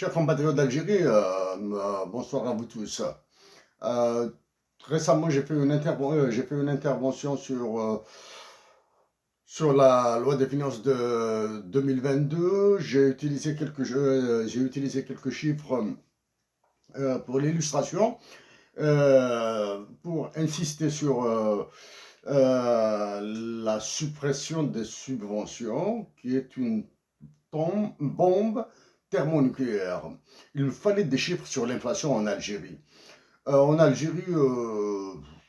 Chers compatriotes d'Algérie, bonsoir à vous tous. Euh, Récemment, j'ai fait une intervention sur la loi des finances de 2022. J'ai utilisé quelques chiffres pour l'illustration, pour insister sur la suppression des subventions, qui est une bombe thermonucléaire. Il me fallait des chiffres sur l'inflation en Algérie. En Algérie,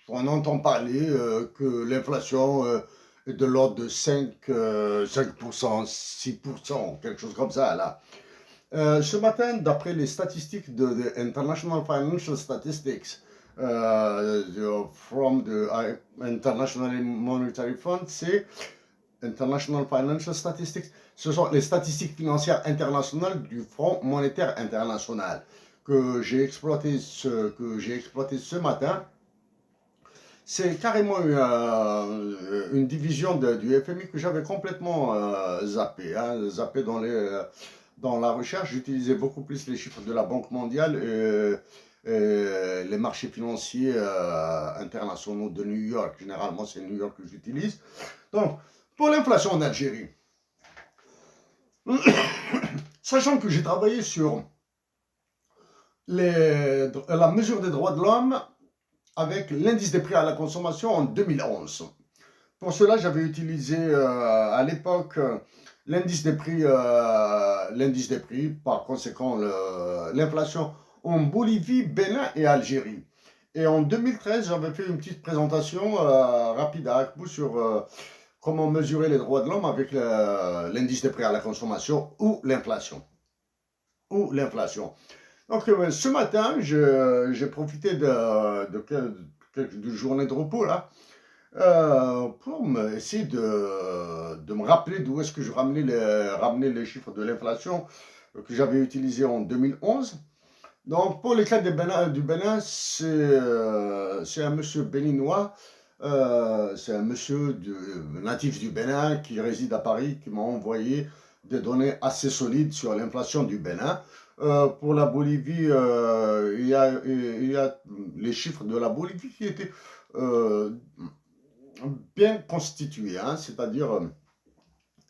on entend parler que l'inflation est de l'ordre de 5%, 6%, quelque chose comme ça, là. Ce matin, d'après les statistiques de International Financial Statistics, from the International Monetary Fund, c'est International Financial Statistics, ce sont les statistiques financières internationales du Fonds monétaire international que j'ai exploité ce matin. C'est carrément une division du FMI que j'avais complètement zappé, zappé dans la recherche. J'utilisais beaucoup plus les chiffres de la Banque mondiale et les marchés financiers internationaux de New York. Généralement, c'est New York que j'utilise. Donc, pour l'inflation en Algérie, sachant que j'ai travaillé sur la mesure des droits de l'homme avec l'indice des prix à la consommation en 2011. Pour cela, j'avais utilisé à l'époque l'indice des prix, par conséquent l'inflation en Bolivie, Bénin et Algérie. Et en 2013, j'avais fait une petite présentation rapide à Akbou sur comment mesurer les droits de l'homme avec l'indice des prix à la consommation ou l'inflation. Donc ce matin, j'ai profité de journée de repos là, pour essayer de me rappeler d'où est-ce que je ramenais les chiffres de l'inflation que j'avais utilisés en 2011. Donc pour le cas du Bénin, c'est un monsieur béninois, c'est un monsieur natif du Bénin qui réside à Paris qui m'a envoyé des données assez solides sur l'inflation du Bénin. Pour la Bolivie, il y a les chiffres de la Bolivie qui étaient bien constitués, c'est-à-dire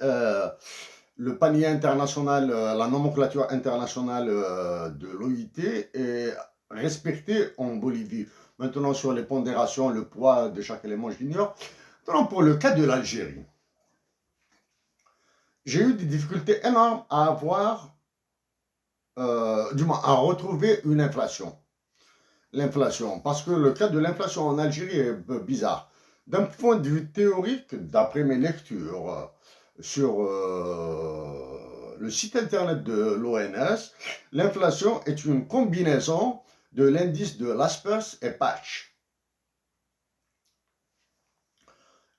le panier international, la nomenclature internationale de l'OIT est respectée en Bolivie. Maintenant, sur les pondérations, le poids de chaque élément, j'ignore. Maintenant, pour le cas de l'Algérie, j'ai eu des difficultés énormes à avoir, du moins à retrouver une inflation. L'inflation, parce que le cas de l'inflation en Algérie est bizarre. D'un point de vue théorique, d'après mes lectures sur le site internet de l'ONS, l'inflation est une combinaison de l'indice de Laspers et Patch.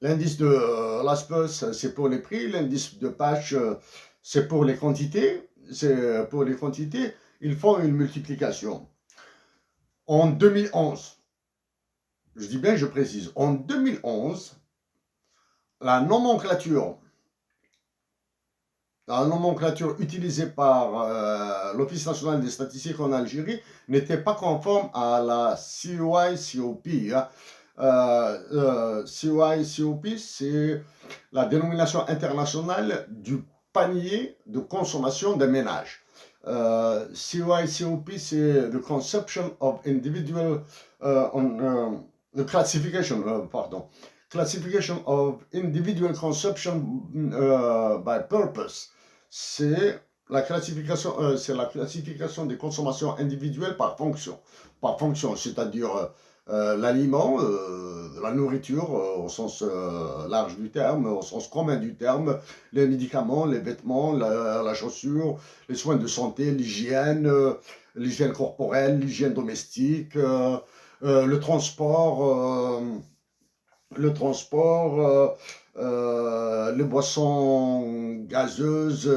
L'indice de Laspers, c'est pour les prix, l'indice de Patch, c'est pour les quantités. Ils font une multiplication. En 2011, je dis bien, je précise, en 2011, la nomenclature utilisée par l'Office national des statistiques en Algérie n'était pas conforme à la CY-COP. CY-COP, c'est la dénomination internationale du panier de consommation des ménages. CY-COP, c'est the consumption of individual, the classification, classification of individual consumption by purpose. C'est la classification des consommations individuelles par fonction. C'est-à-dire l'aliment, la nourriture au sens large du terme, au sens commun du terme, les médicaments, les vêtements, la chaussure, les soins de santé, l'hygiène corporelle, l'hygiène domestique, le transport, les boissons gazeuses,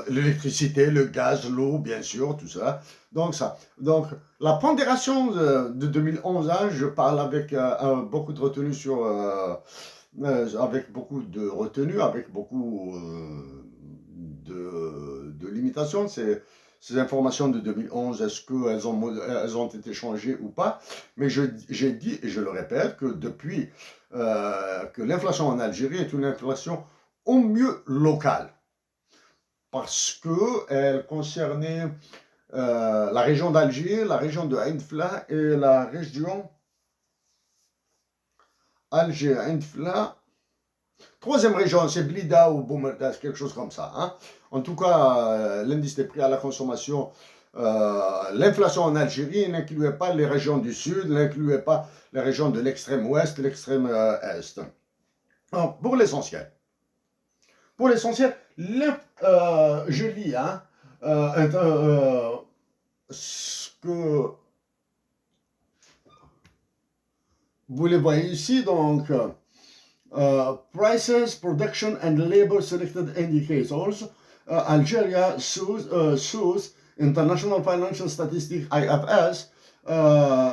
l'électricité, le gaz, l'eau, bien sûr, tout ça. Donc la pondération de 2011, je parle avec beaucoup de retenue avec beaucoup de limitation. Ces informations de 2011, est-ce qu'elles ont été changées ou pas? Mais j'ai dit, et je le répète, que depuis que l'inflation en Algérie est une inflation au mieux locale, parce qu'elle concernait la région d'Alger, la région de Ain Fla et la région Alger, Ain Fla. Troisième région, c'est Blida ou Boumerdas, quelque chose comme ça. Hein. En tout cas, l'indice des prix à la consommation, l'inflation en Algérie n'incluait pas les régions du sud, n'incluait pas les régions de l'extrême ouest, l'extrême est. Alors, pour l'essentiel, je lis hein, ce que vous les voyez ici, donc prices, production and labor selected indicators. Algeria shows International Financial Statistics IFS,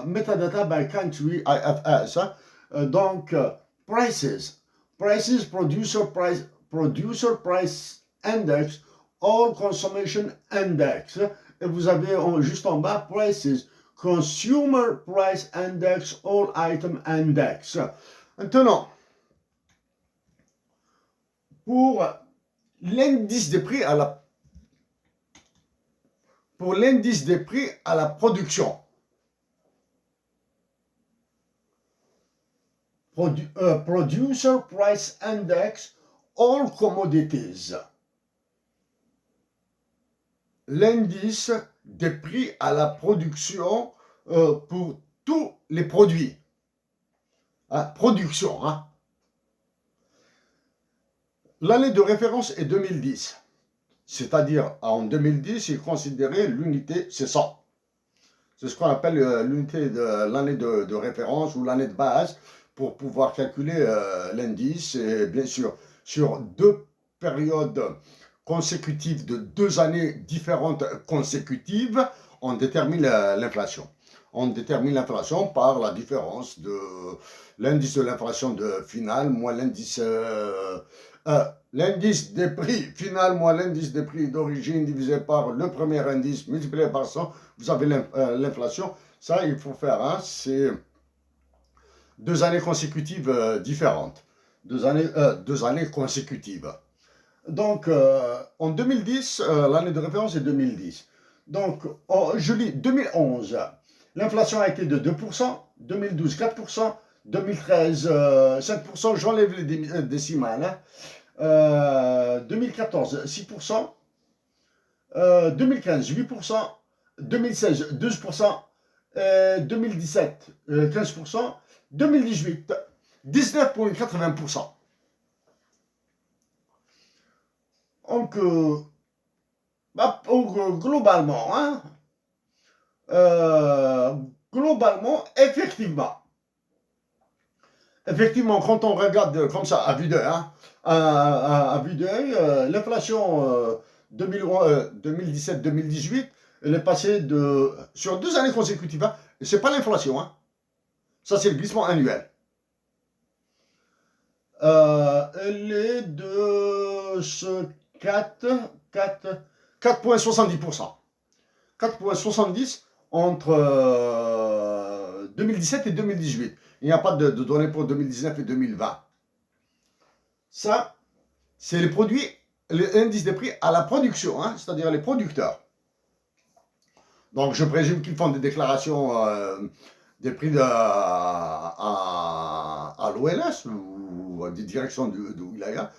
metadata by country IFS. Donc prices, producer price index, all consumption index. Et vous avez juste en bas prices, consumer price index, all item index. Maintenant, pour l'indice des prix à la production. Producer Price Index, all commodities. L'indice des prix à la production pour tous les produits. Production. Hein. L'année de référence est 2010. C'est-à-dire, en 2010, il considérait l'unité, c'est 100. C'est ce qu'on appelle l'unité de l'année de référence ou l'année de base pour pouvoir calculer l'indice. Et bien sûr, sur 2 périodes consécutives de 2 années différentes consécutives, on détermine l'inflation. On détermine l'inflation par la différence de l'indice de l'inflation finale moins l'indice des prix final moins l'indice des prix d'origine divisé par le premier indice multiplié par 100, vous avez l'inflation. Ça, il faut faire, hein, c'est 2 années consécutives différentes. 2 années consécutives. Donc, en 2010, l'année de référence est 2010. Donc, je lis 2011. L'inflation a été de 2%, 2012 4%, 2013 5%, j'enlève les décimales. 2014 6%, 2015 8%, 2016 12%, 2017 15%, 2018 19,80%. Donc, globalement, hein, effectivement, quand on regarde comme ça, à vue d'œil, hein, l'inflation 2017-2018, elle est passée sur 2 années consécutives. Hein, et ce n'est pas l'inflation, hein, ça c'est le glissement annuel. Elle est de 4,70%. 4,70 entre 2017 et 2018. Il n'y a pas de données pour 2019 et 2020. Ça, c'est les produits, l'indice des prix à la production, hein, c'est-à-dire les producteurs. Donc, je présume qu'ils font des déclarations des prix à l'OLS ou à des directions de wilaya.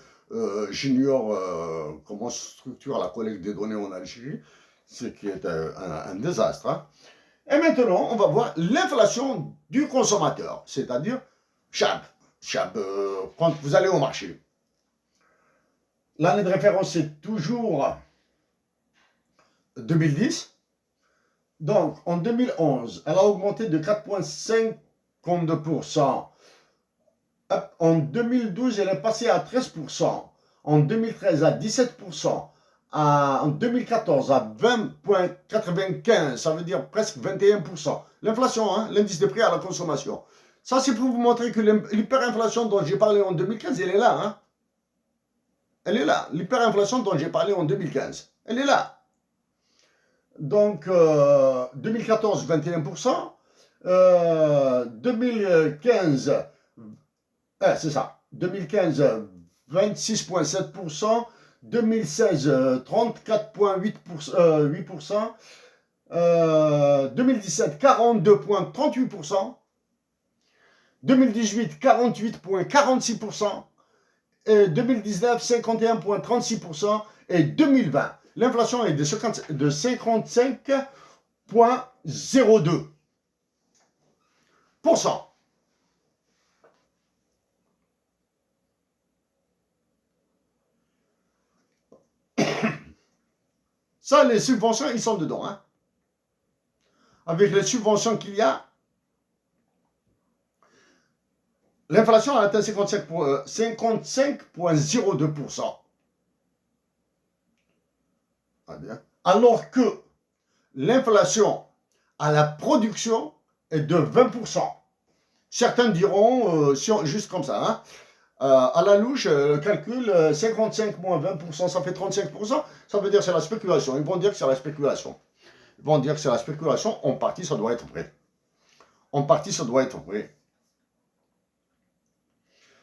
J'ignore comment se structure la collecte des données en Algérie, ce qui est un désastre. Hein. Et maintenant, on va voir l'inflation du consommateur, c'est-à-dire Chab, quand vous allez au marché. L'année de référence, c'est toujours 2010. Donc, en 2011, elle a augmenté de 4,52%. En 2012, elle est passée à 13%. En 2013, à 17%. En 2014, à 20,95%. Ça veut dire presque 21%. L'inflation, hein, l'indice des prix à la consommation. Ça, c'est pour vous montrer que l'hyperinflation dont j'ai parlé en 2015, elle est là. Hein. Elle est là. L'hyperinflation dont j'ai parlé en 2015, elle est là. Donc, 2014, 21%. 2015, c'est ça. 2015, 26,7%. 2016, 34,8%. 2017, 42,38%. 2018, 48,46%. Et 2019, 51,36%. Et 2020, l'inflation est de 55,02%. Ça, les subventions, ils sont dedans. Hein. Avec les subventions qu'il y a, l'inflation a atteint 55,02%. Alors que l'inflation à la production est de 20%. Certains diront, juste comme ça, hein, à la louche, calcul, 55 moins 20%, ça fait 35%. Ça veut dire que c'est la spéculation. Ils vont dire que c'est la spéculation. Ils vont dire que c'est la spéculation. En partie, ça doit être vrai. En partie, ça doit être vrai.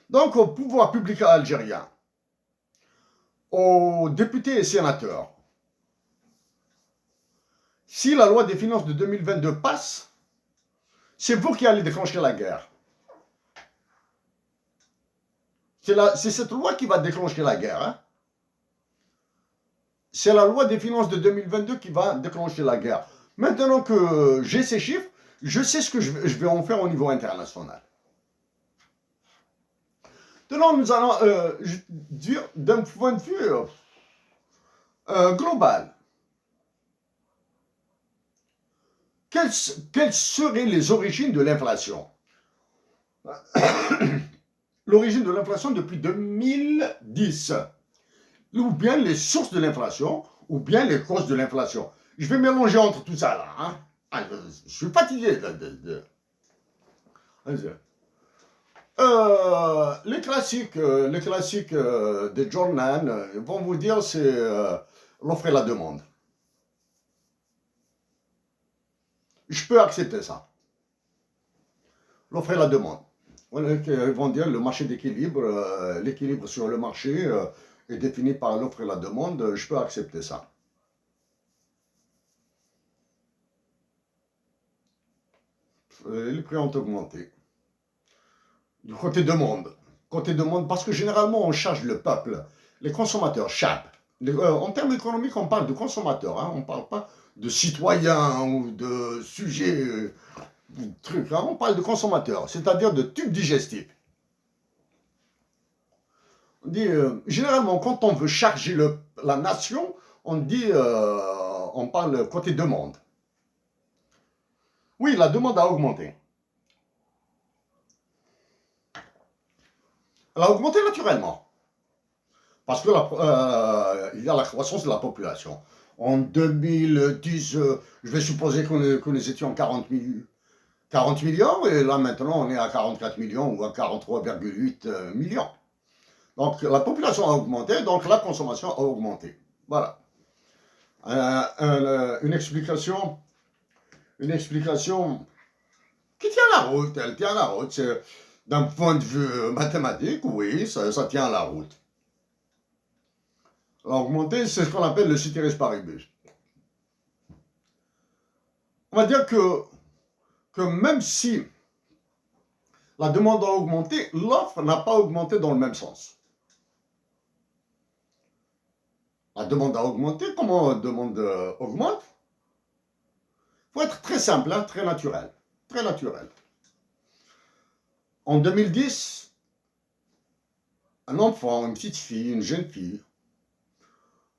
Donc, au pouvoir public algérien, aux députés et sénateurs, si la loi des finances de 2022 passe, c'est vous qui allez déclencher la guerre. C'est cette loi qui va déclencher la guerre. Hein. C'est la loi des finances de 2022 qui va déclencher la guerre. Maintenant que j'ai ces chiffres, je sais ce que je vais en faire au niveau international. Maintenant, nous allons dire d'un point de vue global. Quelles seraient les origines de l'inflation? L'origine de l'inflation depuis 2010, ou bien les sources de l'inflation, ou bien les causes de l'inflation. Je vais mélanger entre tout ça là. Hein. Je suis fatigué. Les classiques des journal vont vous dire c'est l'offre et la demande. Je peux accepter ça. L'offre et la demande. Ils vont dire le marché d'équilibre, l'équilibre sur le marché est défini par l'offre et la demande, je peux accepter ça. Les prix ont augmenté. Du côté demande. Côté demande, parce que généralement on charge le peuple, les consommateurs chargent. En termes économiques, on parle de consommateurs, hein, on ne parle pas de citoyens ou de sujets, trucs, hein, on parle de consommateurs, c'est-à-dire de tubes digestifs. On dit, généralement, quand on veut charger la nation, on dit, on parle côté demande. Oui, la demande a augmenté. Elle a augmenté naturellement. Parce que il y a la croissance de la population. En 2010, je vais supposer que nous étions 40 millions, et là maintenant on est à 44 millions ou à 43,8 millions. Donc la population a augmenté, donc la consommation a augmenté. Voilà. Une explication qui tient la route, elle tient la route. D'un point de vue mathématique, oui, ça tient la route. Augmenter, c'est ce qu'on appelle le ceteris paribus. On va dire que même si la demande a augmenté, l'offre n'a pas augmenté dans le même sens. La demande a augmenté, comment la demande augmente? Il faut être très simple, hein, très naturel. Très naturel. En 2010, un enfant, une petite fille, une jeune fille,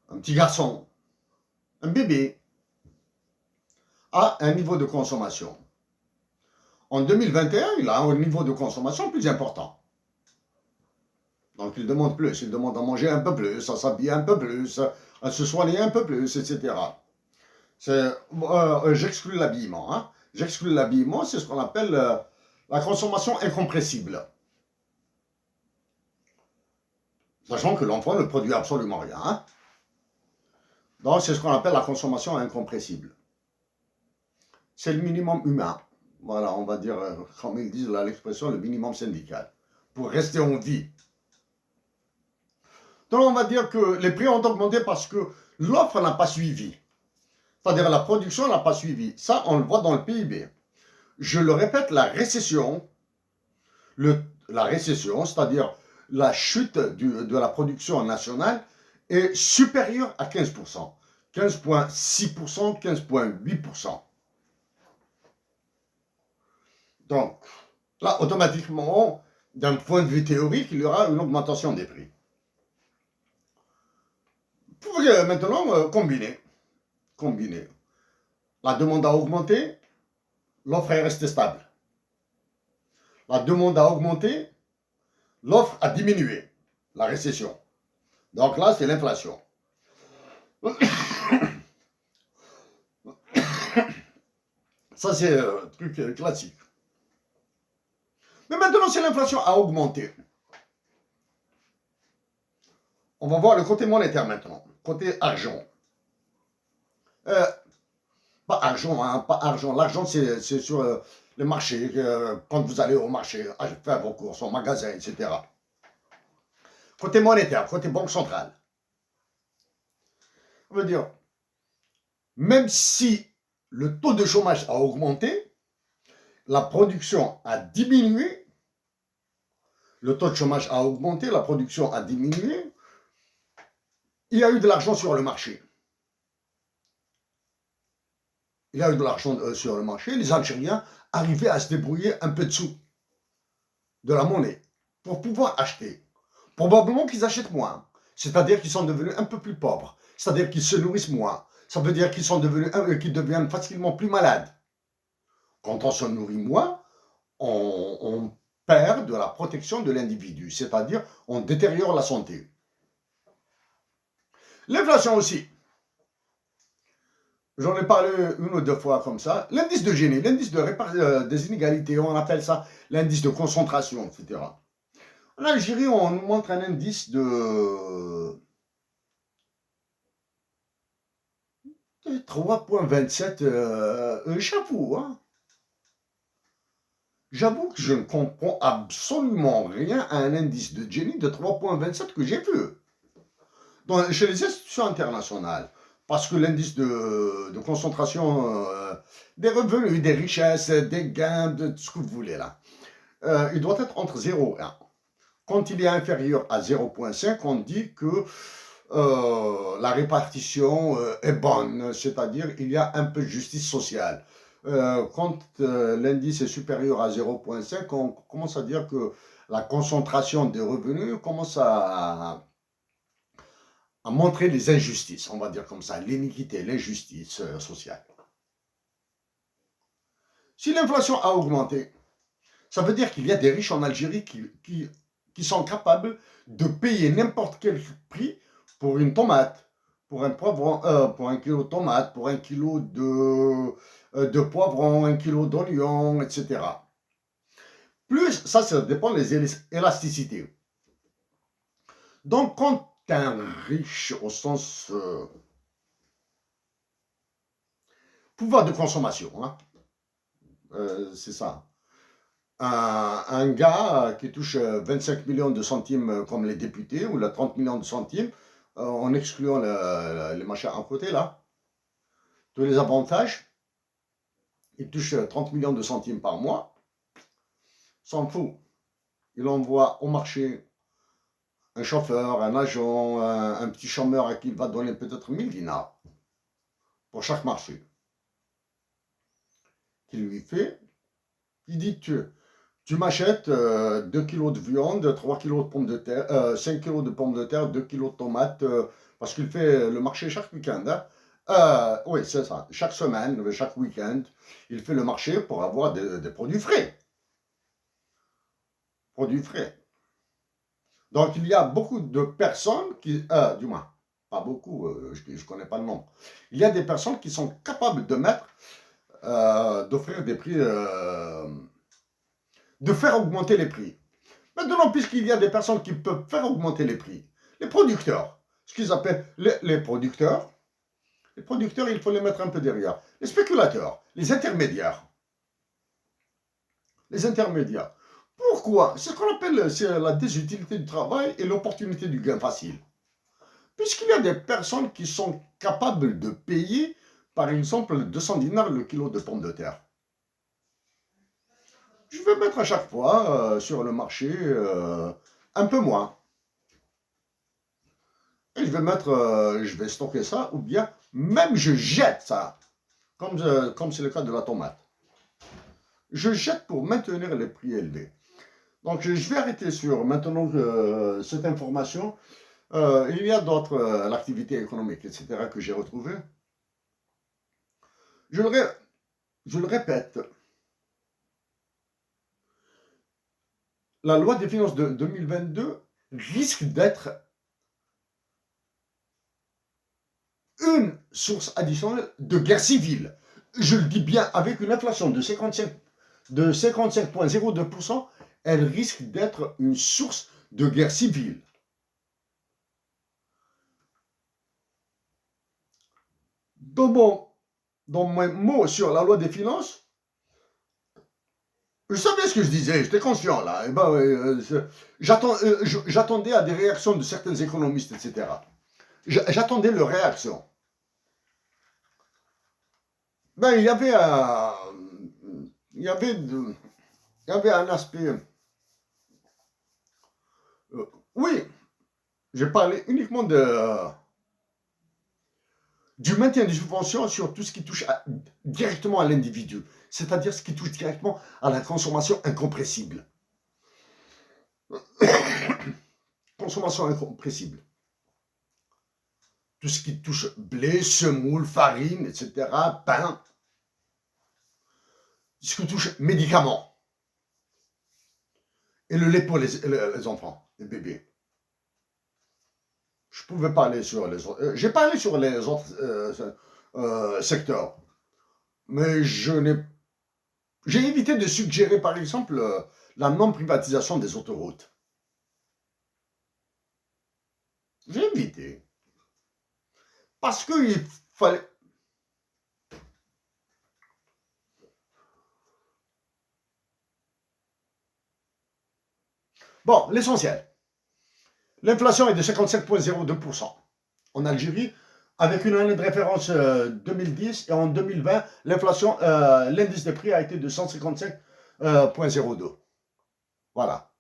un petit garçon, un bébé, a un niveau de consommation. En 2021, il a un niveau de consommation plus important. Donc il demande plus, il demande à manger un peu plus, à s'habiller un peu plus, à se soigner un peu plus, etc. J'exclus l'habillement. Hein. J'exclus l'habillement, c'est ce qu'on appelle la consommation incompressible. Sachant que l'enfant ne produit absolument rien. Hein. Donc, c'est ce qu'on appelle la consommation incompressible. C'est le minimum humain. Voilà, on va dire, comme ils disent là, l'expression, le minimum syndical. Pour rester en vie. Donc, on va dire que les prix ont augmenté parce que l'offre n'a pas suivi. C'est-à-dire la production n'a pas suivi. Ça, on le voit dans le PIB. Je le répète, la récession, c'est-à-dire la chute de la production nationale, est supérieure à 15%. 15,6%, 15,8%. Donc, là, automatiquement, d'un point de vue théorique, il y aura une augmentation des prix. Vous pouvez maintenant combiner. La demande a augmenté, l'offre est restée stable. La demande a augmenté, l'offre a diminué. La récession. Donc là, c'est l'inflation. Ça, c'est un truc classique. Mais maintenant, si l'inflation a augmenté, on va voir le côté monétaire maintenant. Côté argent. Pas argent, hein, pas argent. L'argent, c'est sur le marché. Quand vous allez au marché, faire vos courses, au magasin, etc. Côté monétaire, côté banque centrale. On veut dire, même si le taux de chômage a augmenté, la production a diminué, le taux de chômage a augmenté, la production a diminué, il y a eu de l'argent sur le marché. Il y a eu de l'argent sur le marché, les Algériens arrivaient à se débrouiller un peu dessous de la monnaie pour pouvoir acheter. Probablement qu'ils achètent moins, c'est-à-dire qu'ils sont devenus un peu plus pauvres, c'est-à-dire qu'ils se nourrissent moins, ça veut dire qu'ils sont devenus, qu'ils deviennent facilement plus malades. Quand on se nourrit moins, on perd de la protection de l'individu, c'est-à-dire on détériore la santé. L'inflation aussi. J'en ai parlé une ou deux fois comme ça. L'indice de Gini, l'indice des inégalités, on appelle ça l'indice de concentration, etc. En Algérie, on nous montre un indice de 3,27. J'avoue, hein. J'avoue que je ne comprends absolument rien à un indice de Gini de 3,27 que j'ai vu chez les institutions internationales. Parce que l'indice de concentration des revenus, des richesses, des gains, de ce que vous voulez là, il doit être entre 0 et 1. Quand il est inférieur à 0,5, on dit que la répartition est bonne, c'est-à-dire il y a un peu de justice sociale. Quand l'indice est supérieur à 0,5, on commence à dire que la concentration des revenus commence à montrer les injustices, on va dire comme ça, l'iniquité, l'injustice sociale. Si l'inflation a augmenté, ça veut dire qu'il y a des riches en Algérie qui sont capables de payer n'importe quel prix pour une tomate, pour un poivron, pour un kilo de tomate, pour un kilo de poivron, un kilo d'oignon, etc. Plus, ça dépend des élasticités. Donc, quand un riche au sens pouvoir de consommation, hein, c'est ça. Un gars qui touche 25 millions de centimes comme les députés, ou 30 millions de centimes, en excluant les machins à côté là, tous les avantages, il touche 30 millions de centimes par mois, s'en fout. Il envoie au marché un chauffeur, un agent, un petit chômeur à qui il va donner peut-être 1000 dinars pour chaque marché. Qu'il lui fait, il dit tu m'achètes 2 kilos de viande, 3 kilos de pommes de terre, 5 kilos de pommes de terre, 2 kilos de tomates, parce qu'il fait le marché chaque week-end. Hein. Oui, c'est ça. Chaque semaine, chaque week-end, il fait le marché pour avoir des produits frais. Produits frais. Donc, il y a beaucoup de personnes qui, du moins, pas beaucoup, je ne connais pas le nombre. Il y a des personnes qui sont capables de mettre, d'offrir des prix, de faire augmenter les prix. Maintenant, puisqu'il y a des personnes qui peuvent faire augmenter les prix, Les producteurs, ce qu'ils appellent les producteurs. Les producteurs, il faut les mettre un peu derrière. Les spéculateurs, les intermédiaires. Les intermédiaires. Pourquoi? C'est ce qu'on appelle la désutilité du travail et l'opportunité du gain facile. Puisqu'il y a des personnes qui sont capables de payer, par exemple, 200 dinars le kilo de pommes de terre. Je vais mettre à chaque fois sur le marché un peu moins. Et je vais stocker ça, ou bien même je jette ça, comme c'est le cas de la tomate. Je jette pour maintenir les prix élevés. Donc je vais arrêter sur maintenant cette information. Il y a d'autres, l'activité économique, etc., que j'ai retrouvées. Je le répète, la loi des finances de 2022 risque d'être une source additionnelle de guerre civile. Je le dis bien, avec une inflation de 55,02%, elle risque d'être une source de guerre civile. Dans mes mots sur la loi des finances, je savais ce que je disais, j'étais conscient là. J'attendais à des réactions de certains économistes, etc. J'attendais leurs réactions. Ben, il y avait un aspect. Oui, j'ai parlé uniquement du maintien des subventions sur tout ce qui touche directement à l'individu, c'est-à-dire ce qui touche directement à la consommation incompressible. Consommation incompressible. Tout ce qui touche blé, semoule, farine, etc., pain. Ce qui touche médicaments. Et le lait pour les enfants, les bébés. Je pouvais parler sur les autres. J'ai parlé sur les autres secteurs. Mais j'ai évité de suggérer, par exemple, la non-privatisation des autoroutes. J'ai évité. Parce qu'il fallait. Bon, l'essentiel. L'inflation est de 55,02% en Algérie, avec une année de référence 2010, et en 2020, l'inflation, l'indice des prix a été de 155,02. Voilà.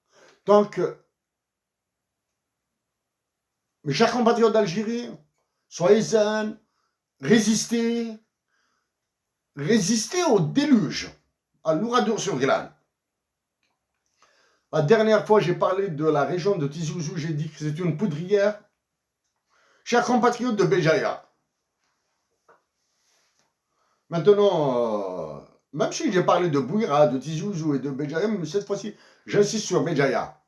Donc, mes chers compatriotes d'Algérie, soyez zen, résistez au déluge, à l'ouragan sur Glane. La dernière fois, j'ai parlé de la région de Tizi Ouzou, j'ai dit que c'est une poudrière. Chers compatriotes de Béjaïa, maintenant, même si j'ai parlé de Bouira, de Tizi Ouzou et de Béjaïa, mais cette fois-ci, j'insiste sur Béjaïa.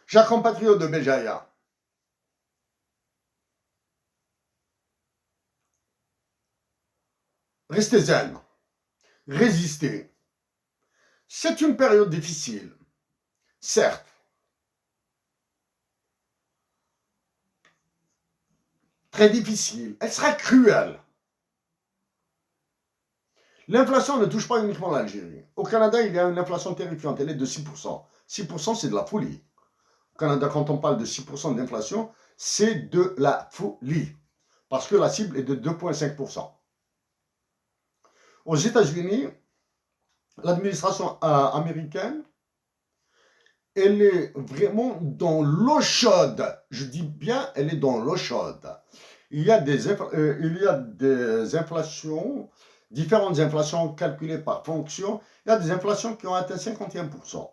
Chers compatriotes de Béjaïa, restez zen, résistez. C'est une période difficile, certes. Très difficile, elle sera cruelle. L'inflation ne touche pas uniquement l'Algérie. Au Canada, il y a une inflation terrifiante, elle est de 6%. 6%, c'est de la folie. Au Canada, quand on parle de 6% d'inflation, c'est de la folie. Parce que la cible est de 2,5%. Aux États-Unis, l'administration américaine, elle est vraiment dans l'eau chaude. Je dis bien, elle est dans l'eau chaude. Il y a des inflations, différentes inflations calculées par fonction. Il y a des inflations qui ont atteint 51%.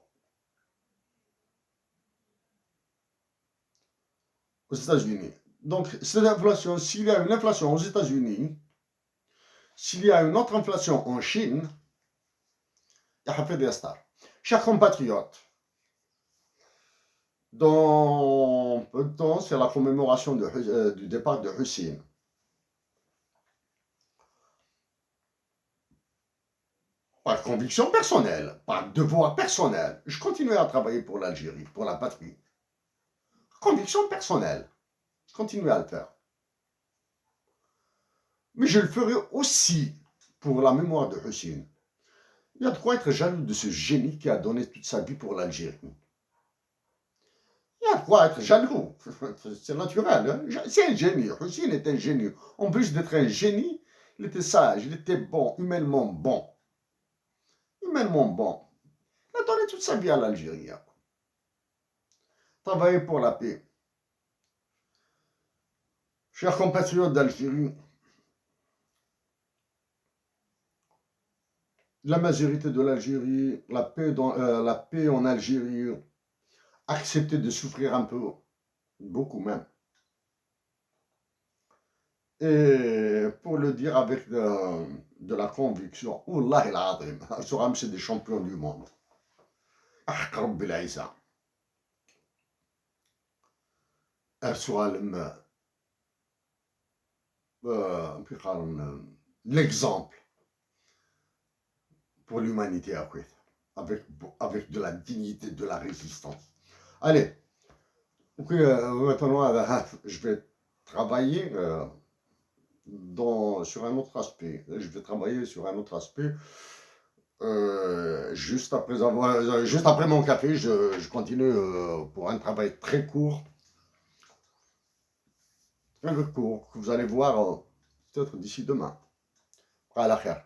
Aux États-Unis. Donc, cette inflation, s'il y a une inflation aux États-Unis, s'il y a une autre inflation en Chine, il y a fait des stars. Chers compatriotes, dans peu de temps, c'est la commémoration du départ de Hussein. Par conviction personnelle, par devoir personnel, je continuerai à travailler pour l'Algérie, pour la patrie. Conviction personnelle. Continuez à le faire. Mais je le ferai aussi pour la mémoire de Hussein. Il y a de quoi être jaloux de ce génie qui a donné toute sa vie pour l'Algérie. Il y a de quoi être jaloux. C'est naturel. Hein? C'est un génie. Hussein est un génie. En plus d'être un génie, il était sage, il était bon, humainement bon. Humainement bon. Il a donné toute sa vie à l'Algérie. Travailler pour la paix. Chers compatriotes d'Algérie, la majorité de l'Algérie, la paix en Algérie, accepter de souffrir un peu, beaucoup même. Et pour le dire avec de la conviction, Wallah el-Azim, Soram c'est des champions du monde. أحقر بالعيسى. L'exemple pour l'humanité après, avec de la dignité, de la résistance. Allez, maintenant, je vais travailler sur un autre aspect. Je vais travailler sur un autre aspect. Juste après mon café, je continue pour un travail très court. Très court, que vous allez voir peut-être d'ici demain. À la khair.